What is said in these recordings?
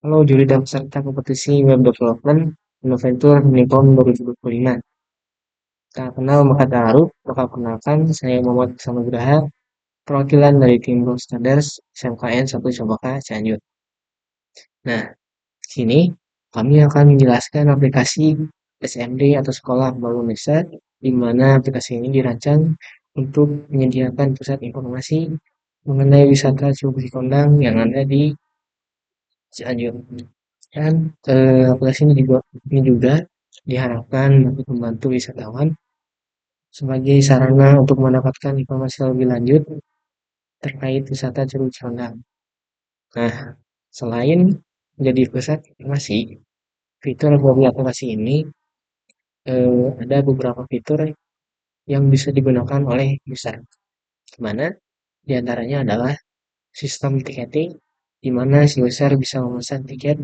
Halo juri dan peserta kompetisi web development Innovator Unicorn 2025. Tak kenal maka tak taruh, perkenalkan saya Muhammad Sanugraha, perwakilan dari tim Blue Standards SMKN 1 Cempaka Cianjur. Nah, di sini kami akan menjelaskan aplikasi SMD atau Sekolah Baru Indonesia, di mana aplikasi ini dirancang untuk menyediakan pusat informasi mengenai wisata Curug Cikondang yang ada di Cianjur. Dan aplikasi ini juga diharapkan dapat membantu wisatawan sebagai sarana untuk mendapatkan informasi lebih lanjut terkait wisata Curug Cikondang. Nah, selain menjadi pusat informasi, fitur dari aplikasi ini ada beberapa fitur yang bisa digunakan oleh user. Di mana diantaranya adalah sistem tiketing, di mana si user bisa memesan tiket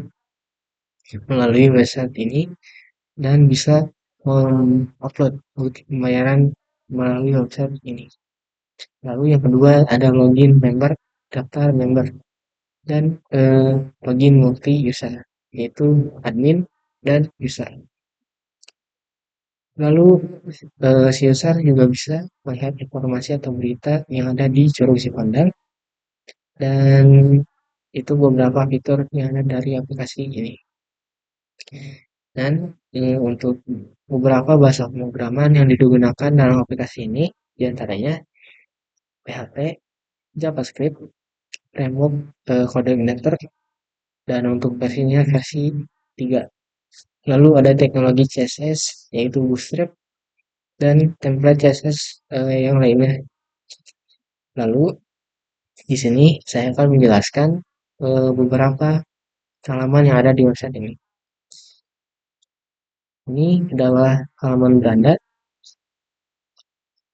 melalui website ini dan bisa mengupload bukti pembayaran melalui website ini. Lalu yang kedua ada login member, daftar member, dan login multi user, yaitu admin dan user. Lalu si user juga bisa melihat informasi atau berita yang ada di Curug Cikondang, dan itu beberapa fitur yang ada dari aplikasi ini. Dan untuk beberapa bahasa pemrograman yang digunakan dalam aplikasi ini, diantaranya PHP, JavaScript, Framework, kode generator, dan untuk versinya versi 3. Lalu ada teknologi CSS, yaitu Bootstrap, dan template CSS yang lainnya. Lalu di sini saya akan menjelaskan beberapa halaman yang ada di website ini. Ini adalah halaman beranda,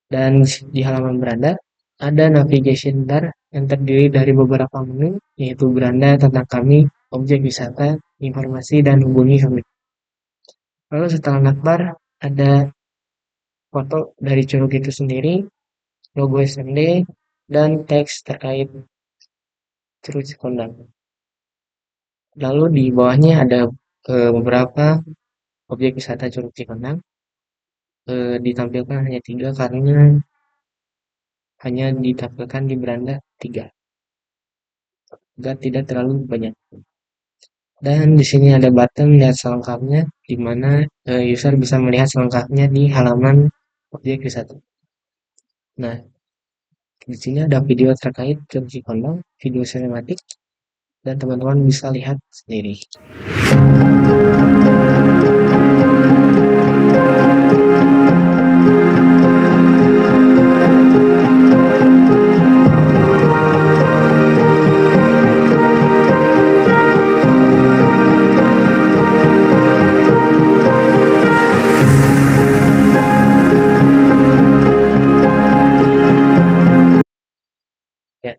dan di halaman beranda ada navigation bar yang terdiri dari beberapa menu, yaitu beranda tentang kami, objek wisata, informasi, dan hubungi kami. Lalu setelah navbar ada foto dari curug itu sendiri, logo SMD, dan teks terkait Curug Cikondang. Lalu di bawahnya ada beberapa objek wisata Curug Cikondang, ditampilkan hanya 3 karena hanya ditampilkan di beranda 3, agar tidak terlalu banyak. Dan di sini ada button lihat selengkapnya, di mana user bisa melihat selengkapnya di halaman objek wisata. Nah, di sini ada video terkait Curug Cikondang, video sinematik, dan teman-teman bisa lihat sendiri. Ya,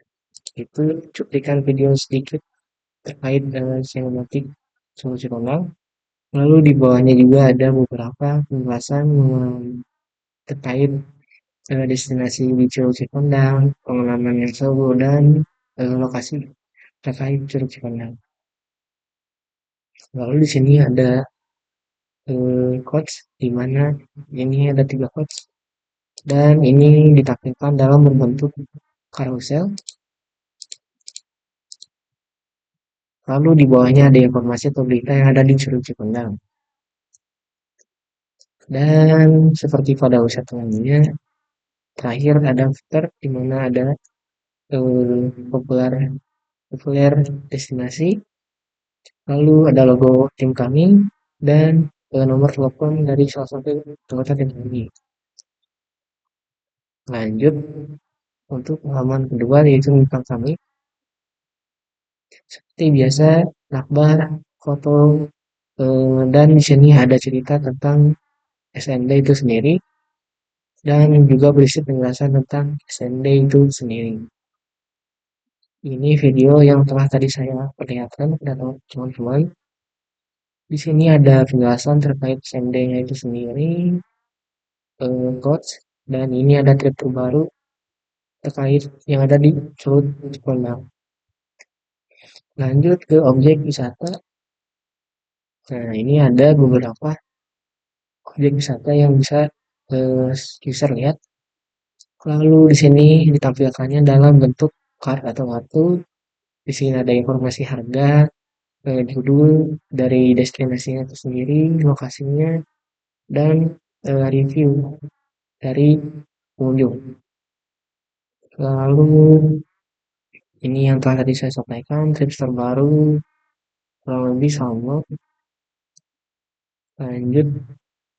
itu cuplikan video sedikit terkait dengan sinematik Curug Cikondang. Lalu di bawahnya juga ada beberapa penjelasan terkait destinasi di Curug Cikondang, pengalaman yang seru, dan lokasi terkait Curug Cikondang. Lalu di sini ada quotes, di mana ini ada 3 quotes, dan ini ditampilkan dalam berbentuk carousel. Lalu di bawahnya ada informasi atau berita yang ada di Curug Cikondang. Dan seperti pada website lainnya, terakhir ada footer di mana ada populer populer destinasi, lalu ada logo tim kami, dan nomor telepon dari salah satu anggota tim kami. Lanjut untuk halaman kedua, yaitu tentang kami. Seperti biasa, nakbar, foto, dan di sini ada cerita tentang SND itu sendiri, dan juga berisi penjelasan tentang SND itu sendiri. Ini video yang telah tadi saya perlihatkan kepada teman-teman. Di sini ada penjelasan terkait SND-nya itu sendiri, coach, dan ini ada trip terbaru terkait yang ada di Curug Cikondang. Lanjut ke objek wisata. Nah, ini ada beberapa objek wisata yang bisa eh, user lihat. Lalu di sini ditampilkannya dalam bentuk card atau kartu. Di sini ada informasi harga, judul dari destinasinya itu sendiri, lokasinya, dan review dari pengunjung. Lalu ini yang telah tadi saya sampaikan, tips terbaru kurang lebih sama. Lanjut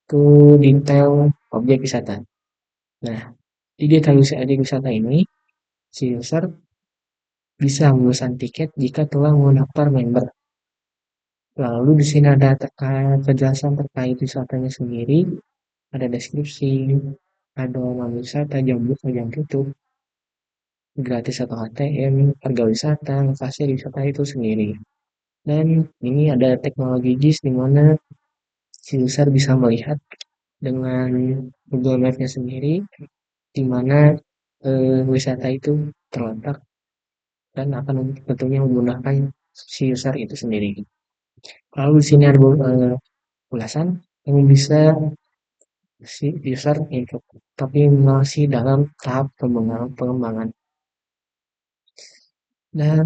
ke detail objek wisata. Nah, di detail objek wisata ini, si user bisa memesan tiket jika telah mendaftar member. Lalu di sini ada kejelasan terkait wisatanya sendiri, ada deskripsi, ada nama wisata, jam buka, jam tutup, gratis atau HTM, harga wisata, lokasi wisata itu sendiri. Dan ini ada teknologi GIS di mana si user bisa melihat dengan Google Maps-nya sendiri di mana wisata itu terletak dan akan tentunya menggunakan si user itu sendiri. Lalu di sini ada ulasan yang bisa si user untuk tapi masih dalam tahap pengembangan. Dan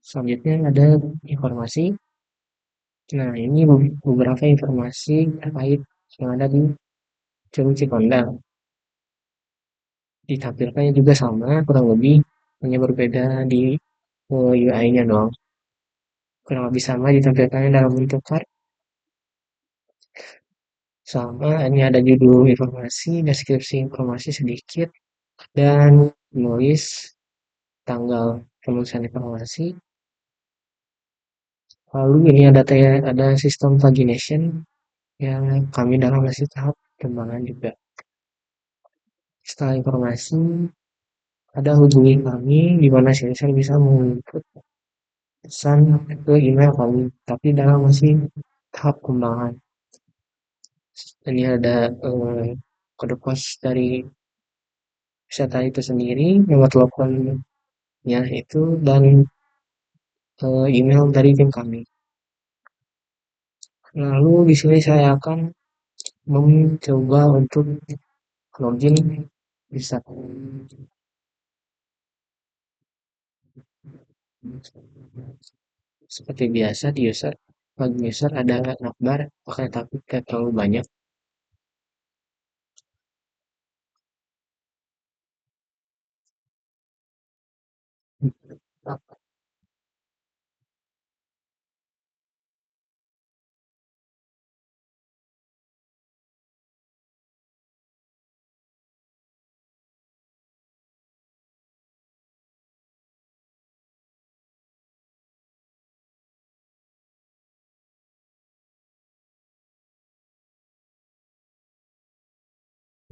selanjutnya ada informasi. Nah, ini beberapa informasi terkait yang ada di Curug Cikondang. Ditampilkannya juga sama, kurang lebih hanya berbeda di UI-nya doang. Kurang lebih sama ditampilkannya dalam bentuk card. Sama, ini ada judul informasi, deskripsi informasi sedikit, dan menulis tanggal penulisan informasi. Lalu ini ada sistem pagination yang kami dalam masih tahap pengembangan juga. Setelah informasi, ada hubungi kami di mana user bisa menginput pesan ke email kami, tapi dalam masih tahap pengembangan. Ini ada kode pos dari wisata itu sendiri, nomor teleponnya itu, dan email dari tim kami. Lalu di sini saya akan mencoba untuk login bisa seperti biasa di user bagi user ada navbar pakai tapi tidak terlalu banyak.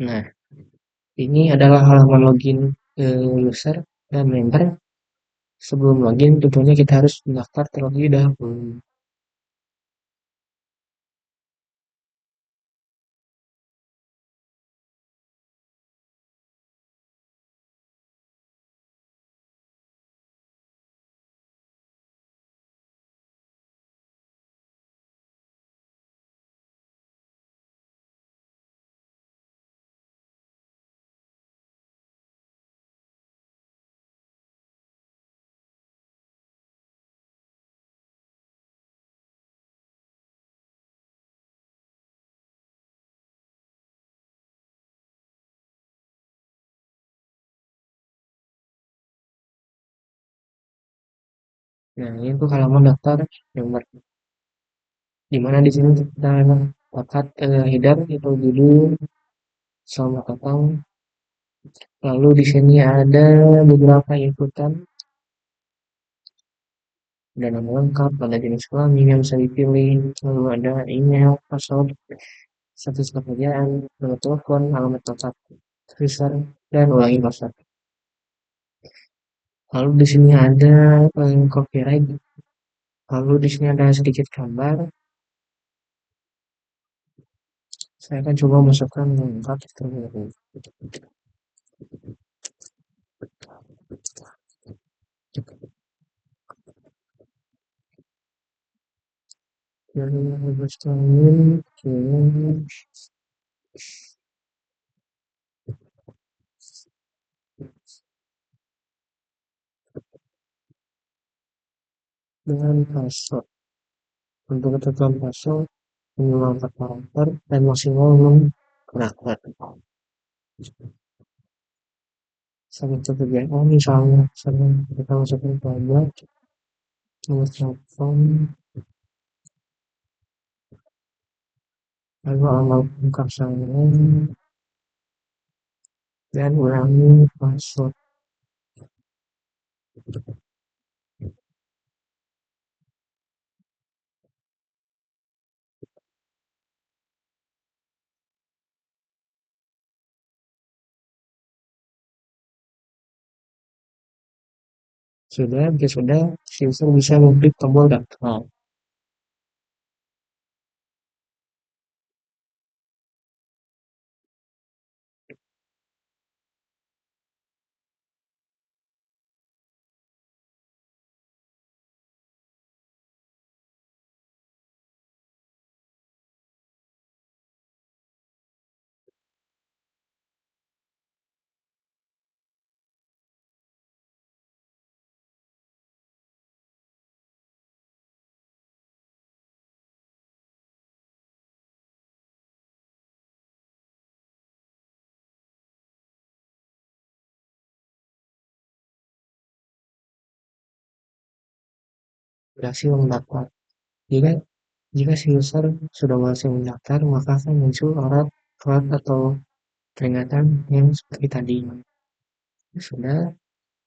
Nah, ini adalah halaman login user dan member. Sebelum login tentunya kita harus mendaftar terlebih dahulu. Nah, ini untuk halaman daftar member. Di mana di sini kita dapat header itu judul, selamat datang. Lalu di sini ada beberapa inputan, ada nama lengkap, ada jenis kelamin yang bisa dipilih, lalu ada email, password, status pekerjaan, nomor telepon, alamat tempat user, dan ulangi password. Lalu di sini ada copyright. Lalu di sini ada sedikit gambar. Saya akan coba masukkan lengkap terlebih. yang harus kalian dengan password. Untuk ketentuan password, minimal 4 karakter dan maksimal 6 karakter. Sangat terbiasa misalnya, misalnya kita masukin pelajar, nomor telepon, lalu alamat lengkap saya, dan ulangi password. Jika sudah, user bisa mengklik tombol daftar. Berhasil mendaftar. Jika jika si user sudah berhasil mendaftar, maka akan muncul alert atau peringatan yang seperti tadi. Sudah,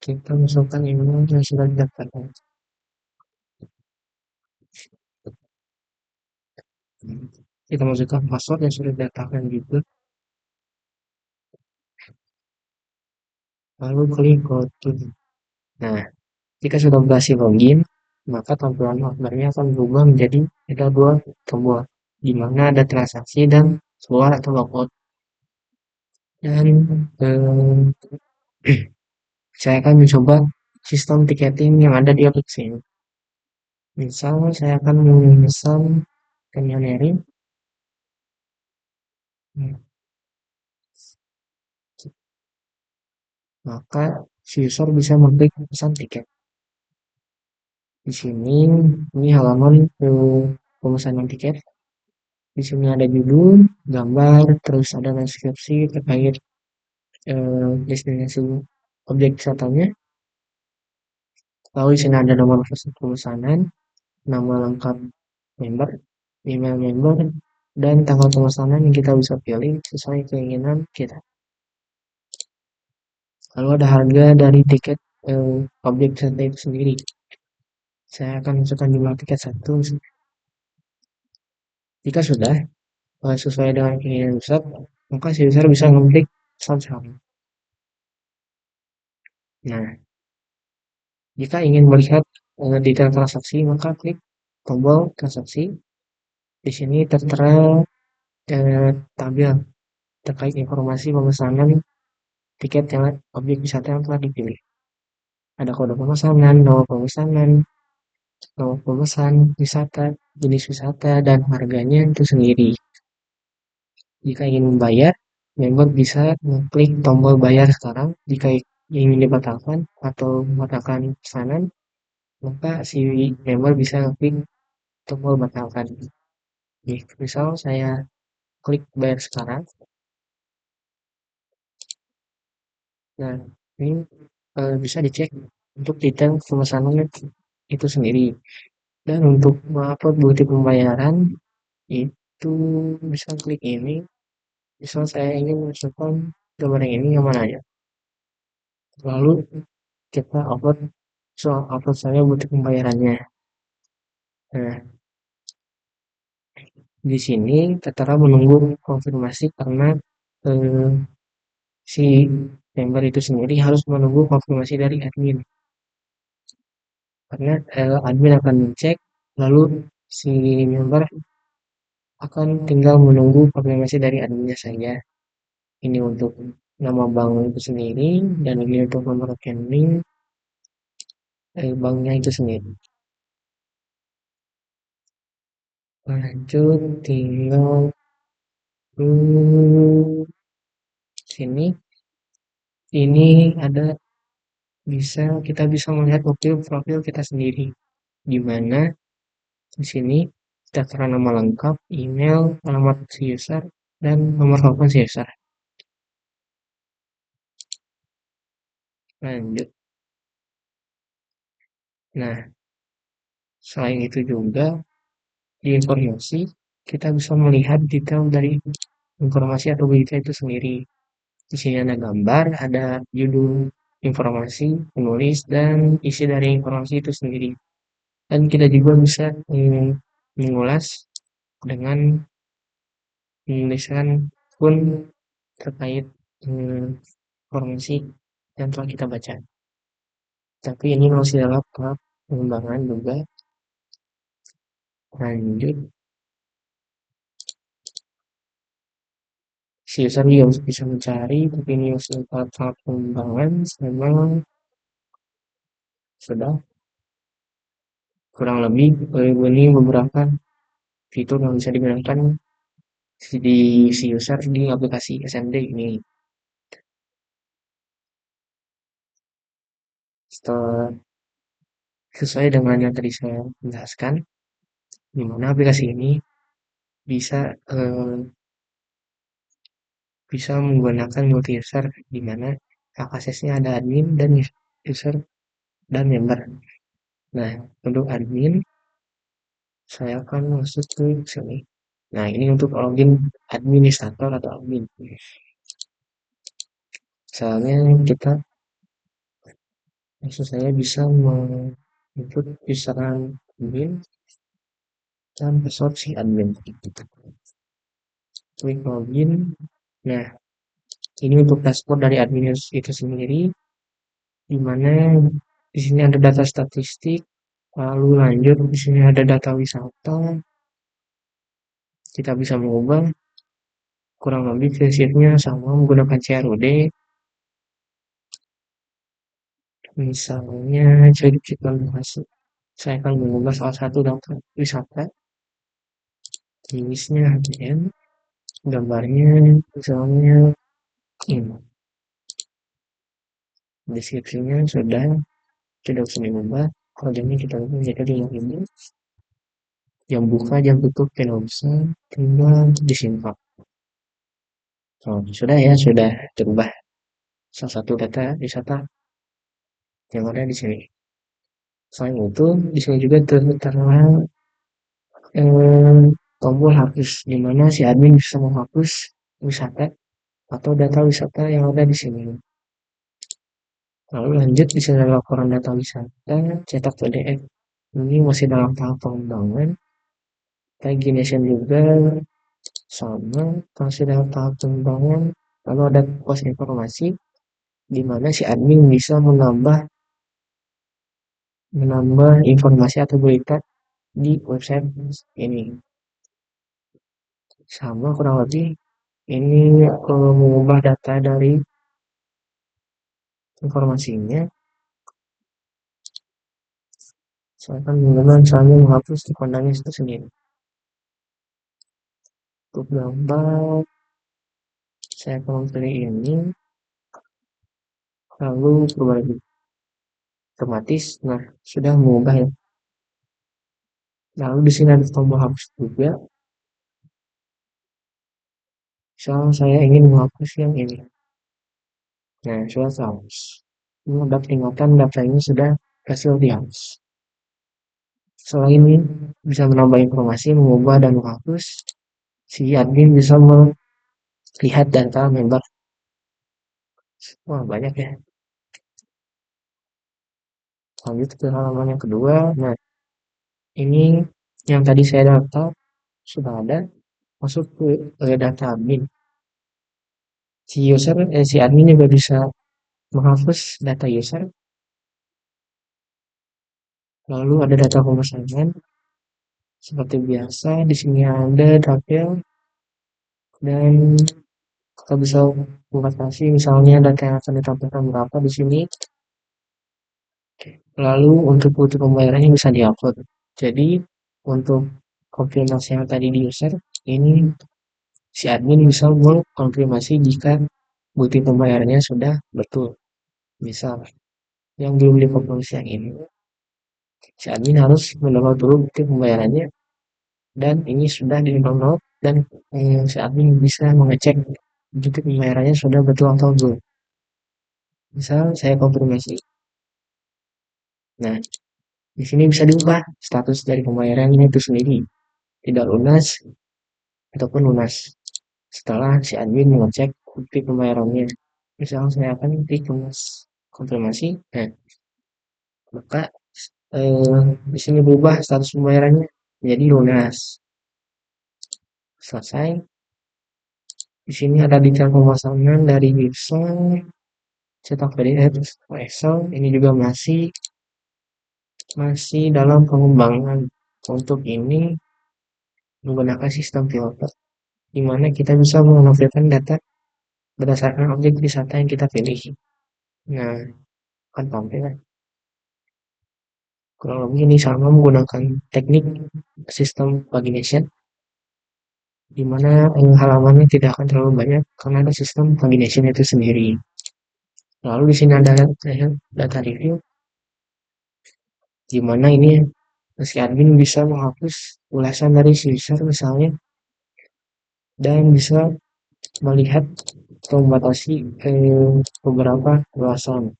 kita masukkan email yang sudah didaftarkan. Kita masukkan password yang sudah didaftarkan juga, lalu klik go to. Nah, jika sudah berhasil login, maka tampilan ordernya akan berubah menjadi ada dua tombol, di mana ada transaksi dan keluar atau logout. Dan saya akan mencoba sistem tiketing yang ada di aplikasi ini. Misal saya akan memesan canyoneering, maka si user bisa mengklik pesan tiket. Di sini, ini halaman pemesanan tiket. Di sini ada judul, gambar, terus ada deskripsi terkait destinasi objek wisatanya. Lalu di sini ada nomor pemesanan, nama lengkap member, email member, dan tanggal pemesanan yang kita bisa pilih sesuai keinginan kita. Lalu ada harga dari tiket objek wisata itu sendiri. Saya akan masukkan jumlah tiket 1. Jika sudah sesuai dengan keinginan user, maka si user bisa mengklik subscribe. Nah, jika ingin melihat detail transaksi, maka klik tombol transaksi. Di sini tertera tabel terkait informasi pemesanan tiket yang objek wisata yang telah dipilih. Ada kode pemesanan, nama pemesan wisata, jenis wisata, dan harganya itu sendiri. Jika ingin membayar, member bisa mengklik tombol bayar sekarang. Jika ingin dibatalkan atau membatalkan pesanan, maka si member bisa klik tombol batalkan. Misal saya klik bayar sekarang. Nah, ini bisa dicek untuk detail pemesanan itu sendiri. Dan untuk mengupload bukti pembayaran itu bisa klik ini. Misal saya ingin masukkan gambar yang ini yang mana ya. Lalu kita upload soal upload saya bukti pembayarannya. Nah, di sini tertera menunggu konfirmasi karena eh, si member itu sendiri harus menunggu konfirmasi dari admin. Karena admin akan cek, lalu si member akan tinggal menunggu konfirmasi dari adminnya saja. Ini untuk nama bank itu sendiri, dan ini untuk nomor rekening banknya itu sendiri. lanjut tinggal hmm, sini ini ada kita bisa melihat profil kita sendiri di mana di sini daftar nama lengkap, email, alamat si user, dan nomor telepon si user. Lanjut. Nah, selain itu juga di informasi kita bisa melihat detail dari informasi atau berita itu sendiri. Di sini ada gambar, ada judul informasi, penulis, dan isi dari informasi itu sendiri. Dan kita juga bisa mengulas dengan menuliskan pun terkait informasi yang telah kita baca. Tapi ini masih dalam tahap pengembangan juga. Lanjut, si user juga bisa mencari, tapi ini masih tahap pengembangan. Memang sudah kurang lebih ini beberapa fitur yang bisa digunakan di si user di aplikasi SMD ini. Setelah sesuai dengan yang tadi saya jelaskan, di mana aplikasi ini bisa bisa menggunakan multi user di mana aksesnya ada admin dan user dan member. Nah, untuk admin saya akan masuk ke sini. Nah, ini untuk login administrator atau admin. Misalnya kita maksud saya bisa menginput useran admin dan password si admin. Klik login. Nah, ini untuk dashboard dari admin itu sendiri, di mana di sini ada data statistik, lalu lanjut di sini ada data wisata. Kita bisa mengubah kurang lebih prinsipnya sama menggunakan CRUD. Misalnya, jadi kita masuk. Saya akan mengubah salah satu data wisata. Jenisnya HTML, gambarnya misalnya ini. Deskripsinya sudah bisa diubah. Kodenya kita ubah jadi 5.000. Jam buka, jam tutup tidak bisa, tinggal disimpan. Oh, sudah terubah salah satu data wisata yang ada di sini. Selain itu, di sini juga tertera tombol hapus, di mana si admin bisa menghapus wisata atau data wisata yang ada di sini. Lalu lanjut di sini laporan data wisata, cetak PDF. Ini masih dalam tahap pengembangan. Pagination juga sama, masih dalam tahap pengembangan. Lalu ada pos informasi, di mana si admin bisa menambah informasi atau berita di website ini. Sama kurang lebih ini mengubah data dari informasinya. Saya akan menggunakan misalnya menghapus di kondannya itu sendiri. Untuk gambar, saya akan pilih ini, lalu berbagi. Otomatis, nah sudah mengubah ya. Lalu di sini ada tombol hapus juga. Misal saya ingin menghapus yang ini. Nah, sudah hapus. Ini ada peringatan data ini sudah berhasil dihapus. Selain ini bisa menambah informasi, mengubah dan menghapus, si admin bisa melihat data member. Wah, banyak ya. Lanjut ke halaman yang kedua. Nah, ini yang tadi saya daftar sudah ada masuk ke data admin. Si admin juga bisa menghapus data user. Lalu ada data pemesanan. Seperti biasa, di sini ada tabel dan kita bisa membatasi misalnya data yang akan ditampilkan berapa di sini. Lalu untuk pembayarannya bisa diupload. Jadi untuk konfirmasi yang tadi di user, ini si admin bisa mengkonfirmasi jika bukti pembayarannya sudah betul. Misal, yang belum dikonfirmasi yang ini, si admin harus mendownload dulu bukti pembayarannya dan ini sudah di-download dan si admin bisa mengecek bukti pembayarannya sudah betul atau belum. Misal saya konfirmasi. Nah, di sini bisa diubah status dari pembayarannya itu sendiri, tidak lunas ataupun lunas. Setelah si admin mengecek bukti pembayarannya. Misalnya saya akan klik lunas konfirmasi, nah, maka di sini berubah status pembayarannya menjadi lunas. Selesai. Di sini ada detail pemasangan dari website, cetak PDF, Excel. Ini juga masih dalam pengembangan. Untuk ini menggunakan sistem filter, di mana kita bisa menampilkan data berdasarkan objek wisata yang kita pilih. Nah, akan tampil kurang lebih ini sama menggunakan teknik sistem pagination, di mana halamannya tidak akan terlalu banyak karena ada sistem pagination itu sendiri. Lalu di sini ada data review, di mana ini si admin bisa menghapus ulasan dari si user misalnya, dan bisa melihat atau membatasi beberapa ulasan.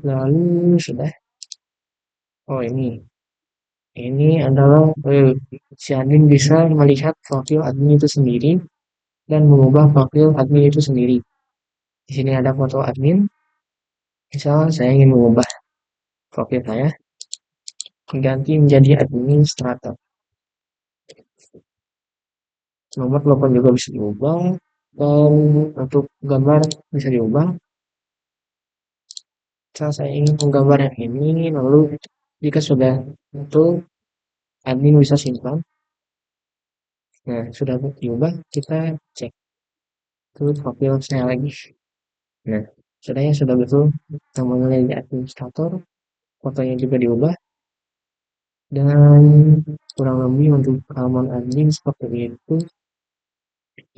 Lalu sudah, oh ini adalah si admin bisa melihat profil admin itu sendiri dan mengubah profil admin itu sendiri. Di sini ada foto admin. Misal saya ingin mengubah profil saya ganti menjadi administrator. Nomor telepon juga bisa diubah dan untuk gambar bisa diubah. Misal saya ingin menggambar yang ini, lalu jika sudah betul, admin bisa simpan. Nah, sudah diubah, kita cek ke profil saya lagi. Nah, sudah betul namanya jadi administrator, fotonya juga diubah, dan kurang lebih untuk halaman admin seperti itu.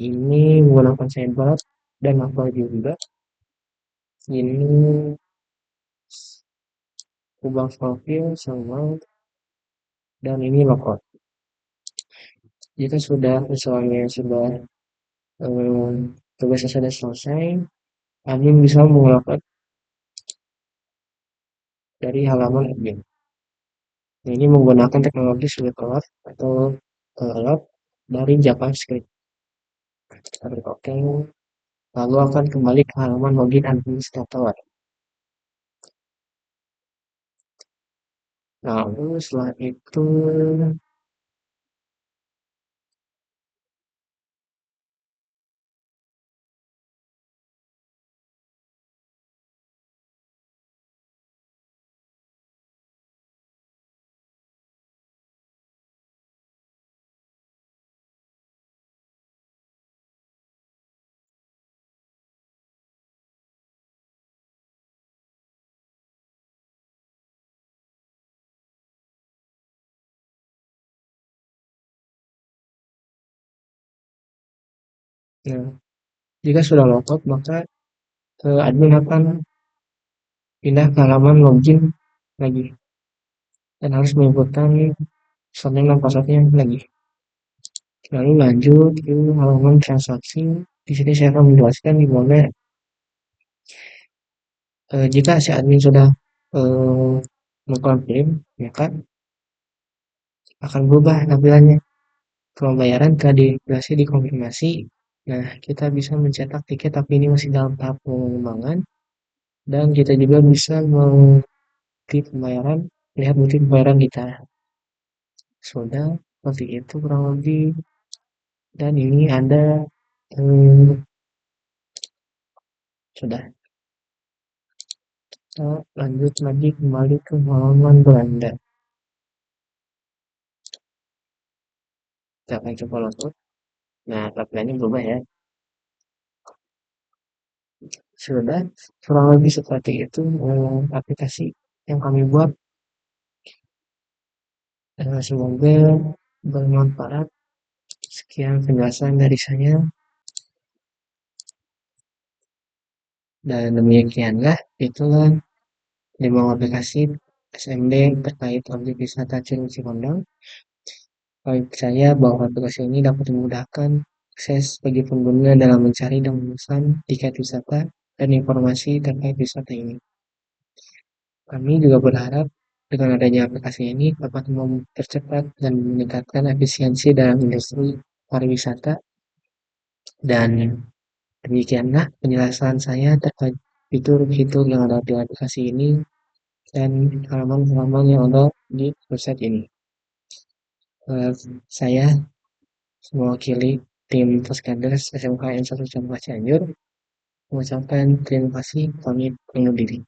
Ini menggunakan sidebar dan apa juga. Ini ubah profil sama, dan ini logout. Jika sudah misalnya sudah tugasnya sudah selesai, admin bisa mengupload dari halaman admin. Ini menggunakan teknologi SwiftLoad atau load dari JavaScript. Kita klik OK, lalu akan kembali ke halaman login administrator. Lalu setelah itu, nah, jika sudah logout, maka admin akan pindah ke halaman login lagi dan harus menyebutkan username dan passwordnya lagi. Lalu lanjut ke halaman transaksi. Di sini saya akan menjelaskan di mana jika si admin sudah mengkonfirm, maka akan berubah tampilannya. Pembayaran telah berhasil dikonfirmasi. Nah, kita bisa mencetak tiket tapi ini masih dalam tahap pengembangan, dan kita juga bisa mengklik pembayaran, lihat bukti pembayaran kita. Sudah seperti itu kurang lebih. Dan ini ada sudah. Kita lanjut lagi kembali ke halaman Belanda. Kita akan coba logout. Nah, tampilannya berubah ya. Sudah kurang lebih seperti itu aplikasi yang kami buat. Semoga bermanfaat. Sekian penjelasan dari saya dan demikianlah itulah 5 aplikasi SMB terkait objek wisata Curug Cimandang. Kami percaya bahwa aplikasi ini dapat memudahkan akses bagi pengguna dalam mencari dan memesan tiket wisata dan informasi terkait wisata ini. Kami juga berharap dengan adanya aplikasi ini dapat mempercepat dan meningkatkan efisiensi dalam industri pariwisata. Dan demikianlah penjelasan saya terkait fitur-fitur yang ada di aplikasi ini dan halaman-halaman yang ada di website ini. Saya mewakili tim Puskaders SMK N1 Cempaka Cianjur mengucapkan terima kasih, pamit undur diri.